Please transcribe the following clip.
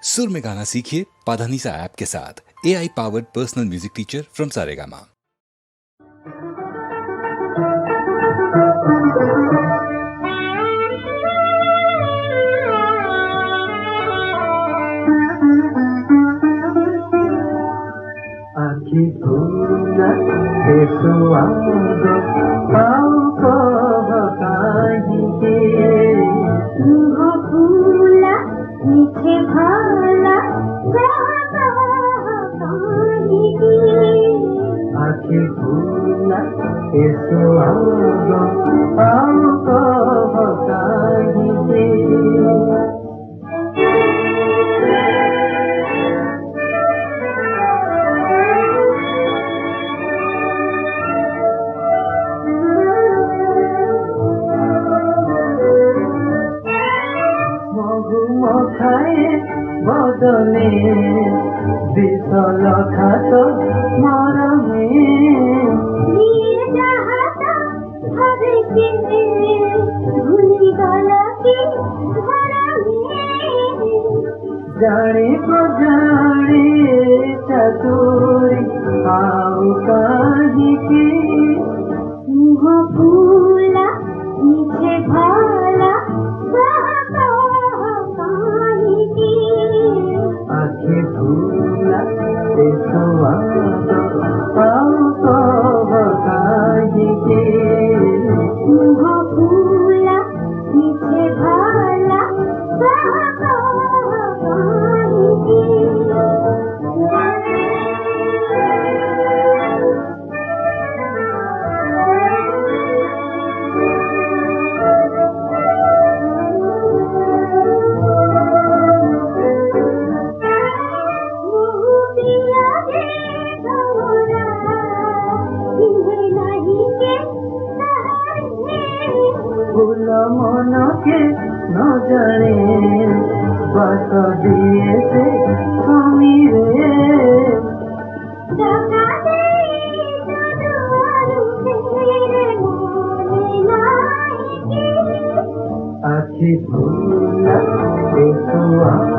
सुर में गाना सीखिए पाधानीसा ऐप के साथ। AI powered personal music teacher from Saregama. आखी फूला के सुआद पाऊ को बताई के मुँह फूला मीठे भाला बताई के आखी फूला के सुआद पाऊ को बताई के बदले विशल खात मरमे जाने को जाने चतुरी आओ कहीं की मुँह फूला मीठे भाला आखी फूला के सुआद पाऊ को बताई के मुँह फूला मीठे भाला फूल मन के न जाने बात दिए से समीरे आखी फूला के सुआद